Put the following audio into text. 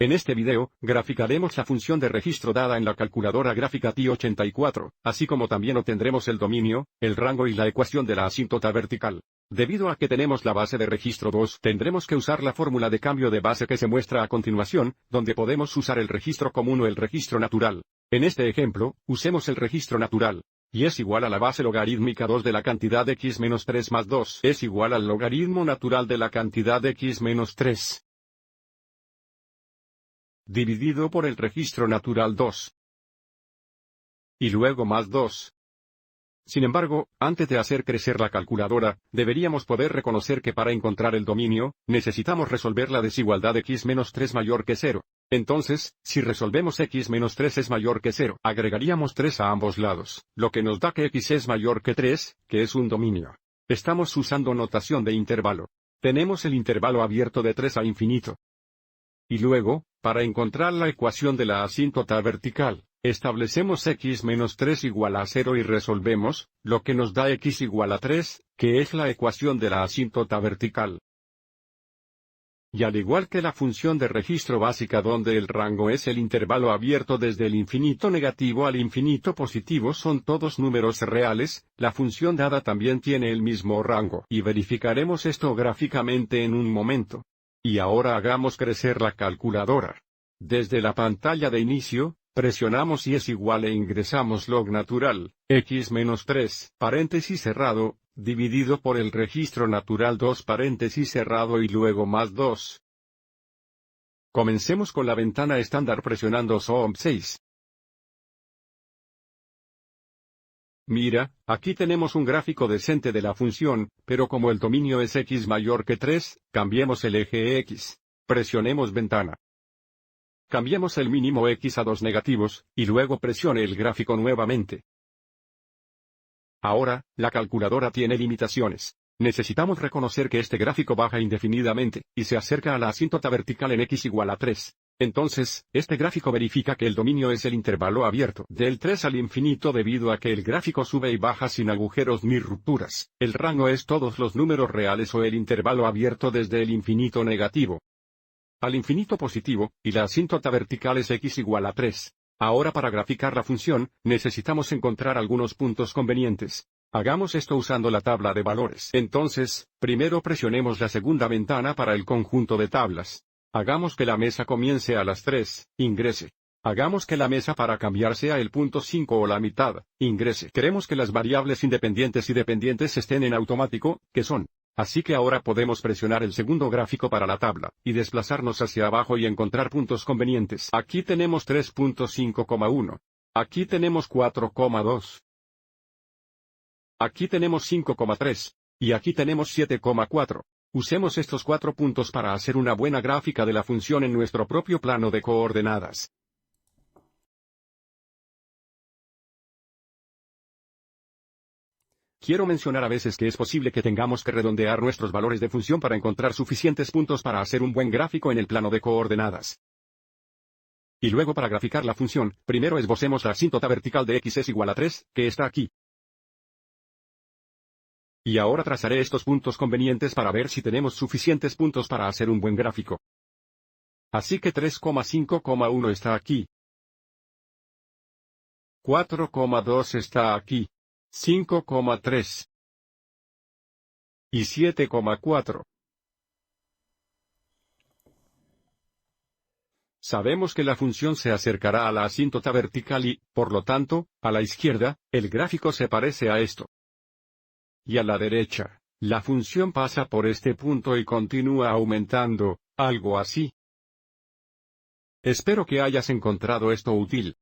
En este video, graficaremos la función de registro dada en la calculadora gráfica TI-84, así como también obtendremos el dominio, el rango y la ecuación de la asíntota vertical. Debido a que tenemos la base de registro 2, tendremos que usar la fórmula de cambio de base que se muestra a continuación, donde podemos usar el registro común o el registro natural. En este ejemplo, usemos el registro natural. Y es igual a la base logarítmica 2 de la cantidad x menos 3 más 2 es igual al logaritmo natural de la cantidad x menos 3. Dividido por el registro natural 2. Y luego más 2. Sin embargo, antes de hacer crecer la calculadora, deberíamos poder reconocer que para encontrar el dominio, necesitamos resolver la desigualdad x menos 3 mayor que 0. Entonces, si resolvemos x menos 3 es mayor que 0, agregaríamos 3 a ambos lados, lo que nos da que x es mayor que 3, que es un dominio. Estamos usando notación de intervalo. Tenemos el intervalo abierto de 3 a infinito. Y luego, para encontrar la ecuación de la asíntota vertical, establecemos x menos 3 igual a 0 y resolvemos, lo que nos da x igual a 3, que es la ecuación de la asíntota vertical. Y al igual que la función de registro básica donde el rango es el intervalo abierto desde el infinito negativo al infinito positivo son todos números reales, la función dada también tiene el mismo rango. Y verificaremos esto gráficamente en un momento. Y ahora hagamos crecer la calculadora. Desde la pantalla de inicio, presionamos y es igual e ingresamos log natural, x menos 3, paréntesis cerrado, dividido por el registro natural 2 paréntesis cerrado y luego más 2. Comencemos con la ventana estándar presionando SOM 6. Mira, aquí tenemos un gráfico decente de la función, pero como el dominio es x mayor que 3, cambiemos el eje x. Presionemos ventana. Cambiemos el mínimo x a 2 negativos, y luego presione el gráfico nuevamente. Ahora, la calculadora tiene limitaciones. Necesitamos reconocer que este gráfico baja indefinidamente, y se acerca a la asíntota vertical en x igual a 3. Entonces, este gráfico verifica que el dominio es el intervalo abierto del 3 al infinito debido a que el gráfico sube y baja sin agujeros ni rupturas. El rango es todos los números reales o el intervalo abierto desde el infinito negativo al infinito positivo, y la asíntota vertical es x igual a 3. Ahora para graficar la función, necesitamos encontrar algunos puntos convenientes. Hagamos esto usando la tabla de valores. Entonces, primero presionemos la segunda ventana para el conjunto de tablas. Hagamos que la mesa comience a las 3, ingrese. Hagamos que la mesa para cambiar sea el punto 5 o la mitad, ingrese. Queremos que las variables independientes y dependientes estén en automático, que son. Así que ahora podemos presionar el segundo gráfico para la tabla, y desplazarnos hacia abajo y encontrar puntos convenientes. Aquí tenemos 3.5,1. Aquí tenemos 4,2. Aquí tenemos 5,3. Y aquí tenemos 7,4. Usemos estos 4 puntos para hacer una buena gráfica de la función en nuestro propio plano de coordenadas. Quiero mencionar a veces que es posible que tengamos que redondear nuestros valores de función para encontrar suficientes puntos para hacer un buen gráfico en el plano de coordenadas. Y luego para graficar la función, primero esbocemos la asíntota vertical de x es igual a 3, que está aquí. Y ahora trazaré estos puntos convenientes para ver si tenemos suficientes puntos para hacer un buen gráfico. Así que 3,5,1 está aquí. 4,2 está aquí. 5,3 y 7,4. Sabemos que la función se acercará a la asíntota vertical y, por lo tanto, a la izquierda, el gráfico se parece a esto. Y a la derecha, la función pasa por este punto y continúa aumentando, algo así. Espero que hayas encontrado esto útil.